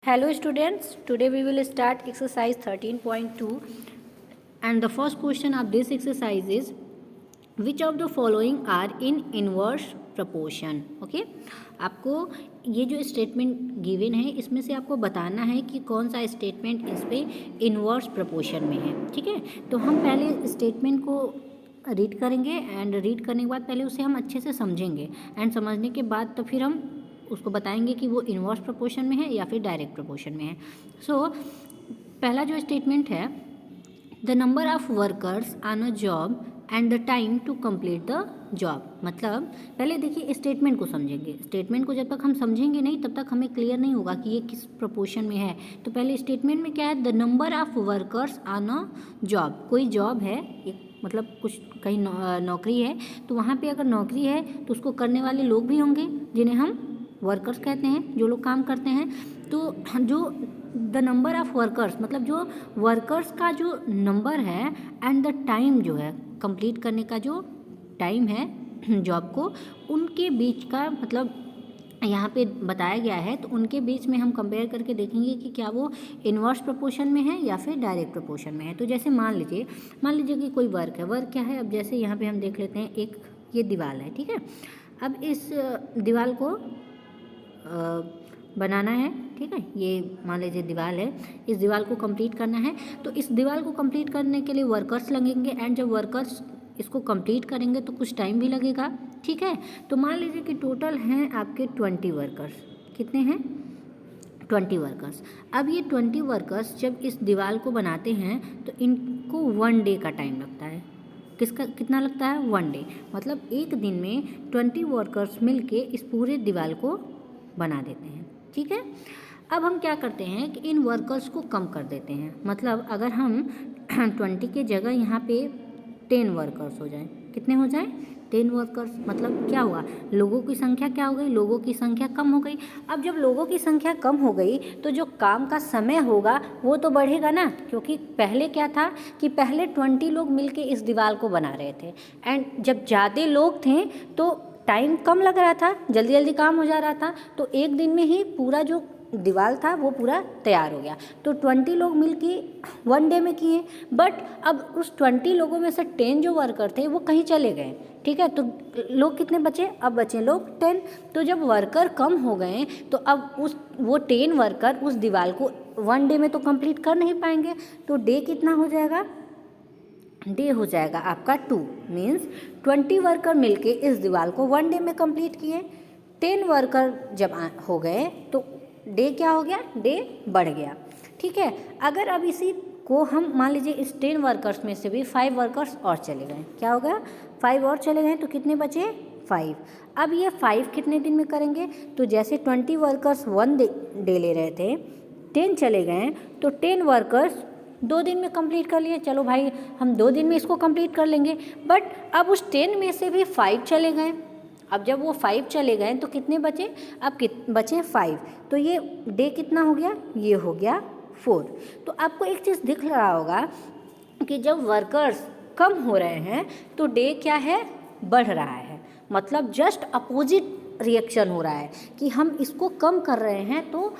Hello students, today we will start exercise 13.2 and the first question of this exercise is which of the following are in inverse proportion. Okay, आपको ये जो statement given है इसमें से आपको बताना है कि कौन सा स्टेटमेंट इस पे इन्वर्स प्रोपोर्शन में है. ठीक है, तो हम पहले स्टेटमेंट को रीड करेंगे एंड रीड करने के बाद पहले उसे हम अच्छे से समझेंगे एंड समझने के बाद तो फिर हम उसको बताएंगे कि वो इन्वर्स प्रोपोर्शन में है या फिर डायरेक्ट प्रोपोर्शन में है. सो पहला जो स्टेटमेंट है, the number of workers on a job and the time to complete the job. मतलब पहले देखिए स्टेटमेंट को समझेंगे. स्टेटमेंट को जब तक हम समझेंगे नहीं तब तक हमें क्लियर नहीं होगा कि ये किस प्रोपोर्शन में है. तो पहले स्टेटमेंट में क्या है, the number of workers on a job. कोई जॉब है, एक मतलब कुछ कहीं नौकरी है, तो वहाँ पे अगर नौकरी है तो उसको करने वाले लोग भी होंगे जिन्हें हम वर्कर्स कहते हैं, जो लोग काम करते हैं. तो जो द नंबर ऑफ वर्कर्स मतलब जो वर्कर्स का जो नंबर है एंड द टाइम जो है कंप्लीट करने का जो टाइम है जॉब को, उनके बीच का मतलब यहाँ पे बताया गया है. तो उनके बीच में हम कंपेयर करके देखेंगे कि क्या वो इन्वर्स प्रोपोर्शन में है या फिर डायरेक्ट प्रोपोर्शन में है. तो जैसे मान लीजिए कि कोई वर्क है. वर्क क्या है, अब जैसे यहाँ पे हम देख लेते हैं, एक ये दीवार है. ठीक है, अब इस दीवार को बनाना है. ठीक है, ये मान लीजिए दीवार है, इस दीवार को कंप्लीट करना है. तो इस दीवार को कंप्लीट करने के लिए वर्कर्स लगेंगे एंड जब वर्कर्स इसको कंप्लीट करेंगे तो कुछ टाइम भी लगेगा. ठीक है, तो मान लीजिए कि टोटल हैं आपके 20 वर्कर्स. कितने हैं? 20 वर्कर्स. अब ये 20 वर्कर्स जब इस दीवार को बनाते हैं तो इनको 1 डे का टाइम लगता है. किसका कितना लगता है? 1 डे. मतलब एक दिन में 20 वर्कर्स मिलके इस पूरे दीवार को बना देते हैं. ठीक है, अब हम क्या करते हैं कि इन वर्कर्स को कम कर देते हैं. मतलब अगर हम 20 के जगह यहाँ पे 10 वर्कर्स हो जाए. कितने हो जाए? 10 वर्कर्स. मतलब क्या हुआ, लोगों की संख्या क्या हो गई? लोगों की संख्या कम हो गई. अब जब लोगों की संख्या कम हो गई तो जो काम का समय होगा वो तो बढ़ेगा ना, क्योंकि पहले क्या था कि पहले 20 लोग मिलके इस दीवार को बना रहे थे एंड जब ज़्यादा लोग थे तो टाइम कम लग रहा था, जल्दी जल्दी काम हो जा रहा था. तो एक दिन में ही पूरा जो दीवार था वो पूरा तैयार हो गया. तो 20 लोग मिलके 1 डे में किए. बट अब उस 20 लोगों में से 10 जो वर्कर थे वो कहीं चले गए. ठीक है, तो लोग कितने बचे? अब बचे लोग 10. तो जब वर्कर कम हो गए तो अब वो 10 वर्कर उस दीवार को 1 डे में तो कंप्लीट कर नहीं पाएंगे. तो डे कितना हो जाएगा? डे हो जाएगा आपका 2. मीन्स 20 वर्कर मिलके इस दीवार को 1 डे में कंप्लीट किए. 10 वर्कर जब हो गए तो डे क्या हो गया? डे बढ़ गया. ठीक है, अगर अब इसी को हम मान लीजिए इस 10 वर्कर्स में से भी 5 वर्कर्स और चले गए. क्या हो गया? 5 और चले गए तो कितने बचे? 5. अब ये 5 कितने दिन में करेंगे? तो जैसे 20 वर्कर्स 1 डे ले रहे थे, 10 चले गए तो 10 वर्कर्स 2 दिन में कंप्लीट कर लिए. चलो भाई, हम 2 दिन में इसको कंप्लीट कर लेंगे. बट अब उस 10 में से भी 5 चले गए. अब जब वो 5 चले गए तो कितने बचे? अब बचे 5. तो ये डे कितना हो गया? ये हो गया 4. तो आपको एक चीज़ दिख रहा होगा कि जब वर्कर्स कम हो रहे हैं तो डे क्या है? बढ़ रहा है. मतलब जस्ट अपोजिट रिएक्शन हो रहा है कि हम इसको कम कर रहे हैं. तो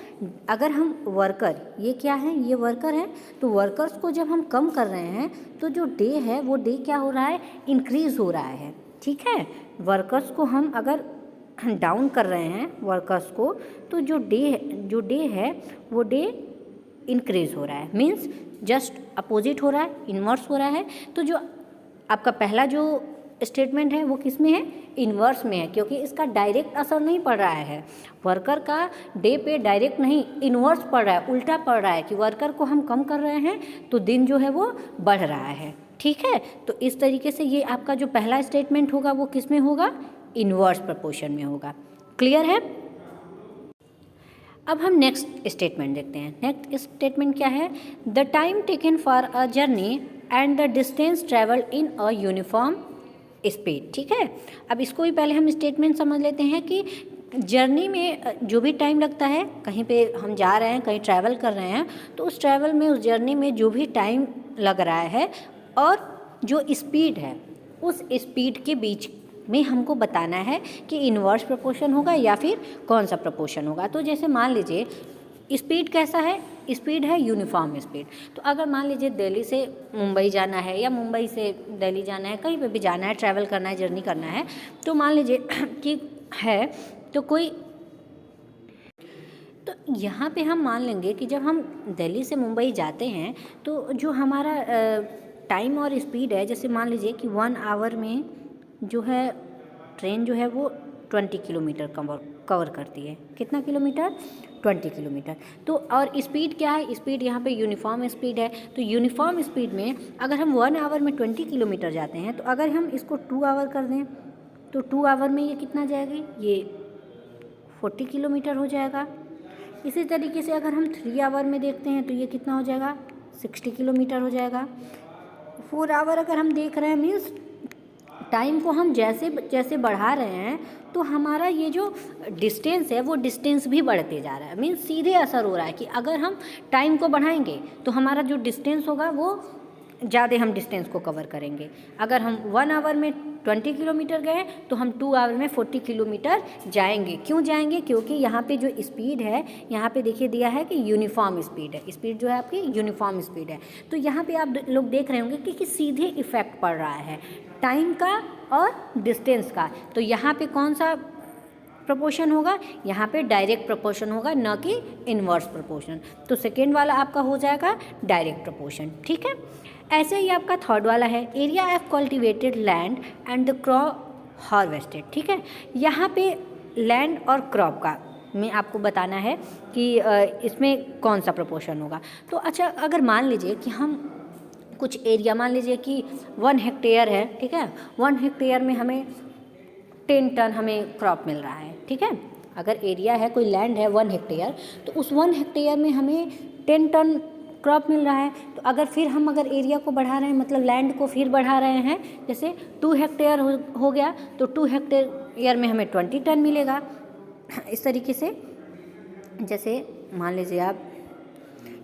अगर हम वर्कर, ये क्या है? ये वर्कर है. तो वर्कर्स को जब हम कम कर रहे हैं तो जो डे है वो डे क्या हो रहा है? इंक्रीज़ हो रहा है. ठीक है, वर्कर्स को हम अगर डाउन कर रहे हैं वर्कर्स को तो जो डे है वो डे इंक्रीज़ हो रहा है. मीन्स जस्ट अपोजिट हो रहा है, इन्वर्स हो रहा है. तो जो आपका पहला जो स्टेटमेंट है वो किस में है? इन्वर्स में है, क्योंकि इसका डायरेक्ट असर नहीं पड़ रहा है. वर्कर का डे पे डायरेक्ट नहीं, इन्वर्स पड़ रहा है, उल्टा पड़ रहा है कि वर्कर को हम कम कर रहे हैं तो दिन जो है वो बढ़ रहा है. ठीक है, तो इस तरीके से ये आपका जो पहला स्टेटमेंट होगा वो किस में होगा? इन्वर्स प्रोपोर्शन में होगा. क्लियर है? अब हम नेक्स्ट स्टेटमेंट देखते हैं. नेक्स्ट स्टेटमेंट क्या है? The time taken for a journey and the distance travelled in a uniform speed. ठीक है, अब इसको भी पहले हम स्टेटमेंट समझ लेते हैं कि जर्नी में जो भी टाइम लगता है, कहीं पे हम जा रहे हैं, कहीं ट्रैवल कर रहे हैं, तो उस ट्रैवल में, उस जर्नी में जो भी टाइम लग रहा है और जो स्पीड है उस स्पीड के बीच में हमको बताना है कि इन्वर्स प्रोपोर्शन होगा या फिर कौन सा प्रोपोर्शन होगा. तो जैसे मान लीजिए स्पीड कैसा है, स्पीड है यूनिफॉर्म स्पीड। तो अगर मान लीजिए दिल्ली से मुंबई जाना है या मुंबई से दिल्ली जाना है, कहीं पे भी जाना है, ट्रैवल करना है, जर्नी करना है, तो मान लीजिए कि है तो कोई, तो यहाँ पे हम मान लेंगे कि जब हम दिल्ली से मुंबई जाते हैं तो जो हमारा टाइम और स्पीड है, जैसे मान लीजिए कि 1 आवर में जो है ट्रेन जो है वो 20 किलोमीटर कवर करती है। कितना किलोमीटर? 20 किलोमीटर। तो और स्पीड क्या है? स्पीड यहाँ पे यूनिफॉर्म स्पीड है। तो यूनिफॉर्म स्पीड में अगर हम 1 आवर में 20 किलोमीटर जाते हैं, तो अगर हम इसको 2 आवर कर दें तो 2 आवर में ये कितना जाएगी? ये 40 किलोमीटर हो जाएगा। इसी तरीके से अगर हम 3 आवर में देखते हैं तो ये कितना हो जाएगा? 60 किलोमीटर हो जाएगा। 4 आवर अगर हम देख रहे हैं, मीन्स टाइम को हम जैसे जैसे बढ़ा रहे हैं तो हमारा ये जो डिस्टेंस है वो डिस्टेंस भी बढ़ते जा रहा है। मीन्स सीधे असर हो रहा है कि अगर हम टाइम को बढ़ाएंगे तो हमारा जो डिस्टेंस होगा वो ज़्यादा हम डिस्टेंस को कवर करेंगे। अगर हम 1 आवर में 20 किलोमीटर गए तो हम 2 आवर में 40 किलोमीटर जाएंगे। क्यों जाएंगे? क्योंकि यहाँ पे जो स्पीड है, यहाँ पे देखिए दिया है कि यूनिफॉर्म स्पीड है। स्पीड जो है आपकी यूनिफॉर्म स्पीड है। तो यहाँ पे आप लोग देख रहे होंगे कि सीधे इफेक्ट पड़ रहा है टाइम का और डिस्टेंस का। तो यहाँ पे कौन सा प्रोपोर्शन होगा? यहाँ पे डायरेक्ट प्रोपोर्शन होगा, न कि इनवर्स प्रोपोर्शन। तो सेकेंड वाला आपका हो जाएगा डायरेक्ट प्रोपोर्शन। ठीक है। ऐसे ही आपका थर्ड वाला है area of cultivated land and the crop harvested. ठीक है। यहाँ पे लैंड और क्रॉप का में आपको बताना है कि इसमें कौन सा प्रोपोर्शन होगा। तो अच्छा, अगर मान लीजिए कि हम कुछ एरिया, मान लीजिए कि 1 हेक्टेयर है, ठीक है, 1 हेक्टेयर में हमें 10 टन हमें क्रॉप मिल रहा है। ठीक है। अगर एरिया है, कोई लैंड है 1 हेक्टेयर, तो उस 1 हेक्टेयर में हमें 10 टन क्रॉप मिल रहा है। तो अगर फिर हम अगर एरिया को बढ़ा रहे हैं, मतलब लैंड को फिर बढ़ा रहे हैं, जैसे 2 हेक्टेयर हो गया तो 2 हेक्टेयर में हमें 20 टन मिलेगा। इस तरीके से जैसे मान लीजिए आप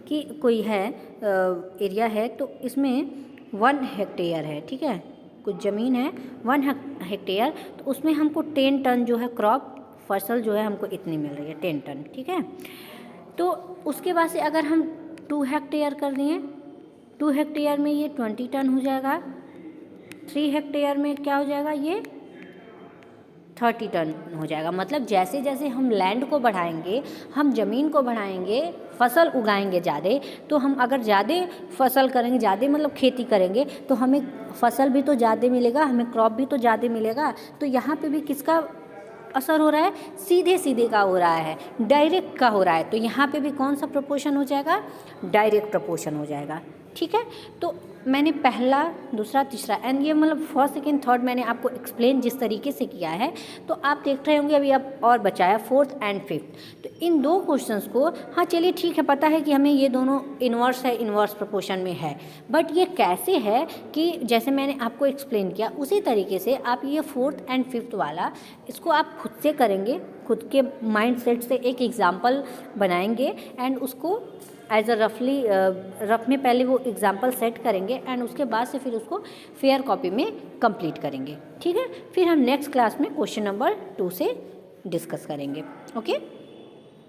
कि कोई है एरिया है, तो इसमें 1 हेक्टेयर है, ठीक है, कुछ ज़मीन है 1 हेक्टेयर, तो उसमें हमको 10 टन जो है क्रॉप फसल जो है हमको इतनी मिल रही है, 10 टन। ठीक है। तो उसके बाद से अगर हम 2 हेक्टेयर कर दिए, 2 हेक्टेयर में ये 20 टन हो जाएगा। 3 हेक्टेयर में क्या हो जाएगा? ये 30 टन हो जाएगा। मतलब जैसे जैसे हम लैंड को बढ़ाएंगे, हम ज़मीन को बढ़ाएंगे, फसल उगाएंगे ज़्यादा, तो हम अगर ज़्यादा फसल करेंगे, ज़्यादा मतलब खेती करेंगे, तो हमें फसल भी तो ज़्यादा मिलेगा, हमें क्रॉप भी तो ज़्यादा मिलेगा। तो यहाँ पे भी किसका असर हो रहा है? सीधे सीधे का हो रहा है, डायरेक्ट का हो रहा है। तो यहाँ पे भी कौन सा प्रोपोर्शन हो जाएगा? डायरेक्ट प्रोपोर्शन हो जाएगा। ठीक है। तो मैंने पहला, दूसरा, तीसरा एंड ये मतलब फर्स्ट, सेकेंड, थर्ड मैंने आपको एक्सप्लेन जिस तरीके से किया है, तो आप देख रहे होंगे अभी अब और बचाया 4th and 5th। तो इन 2 क्वेश्चंस को, हाँ चलिए ठीक है, पता है कि हमें ये दोनों इन्वर्स है, इन्वर्स प्रोपोर्शन में है, बट ये कैसे है कि जैसे मैंने आपको एक्सप्लेन किया उसी तरीके से आप ये 4th and 5th वाला इसको आप खुद से करेंगे, खुद के माइंड सेट से एक एग्जाम्पल बनाएंगे एंड उसको एज अ रफ में पहले वो एग्जाम्पल सेट करेंगे एंड उसके बाद से फिर उसको फेयर कॉपी में कंप्लीट करेंगे। ठीक है। फिर हम नेक्स्ट क्लास में क्वेश्चन नंबर 2 से डिस्कस करेंगे। ओके।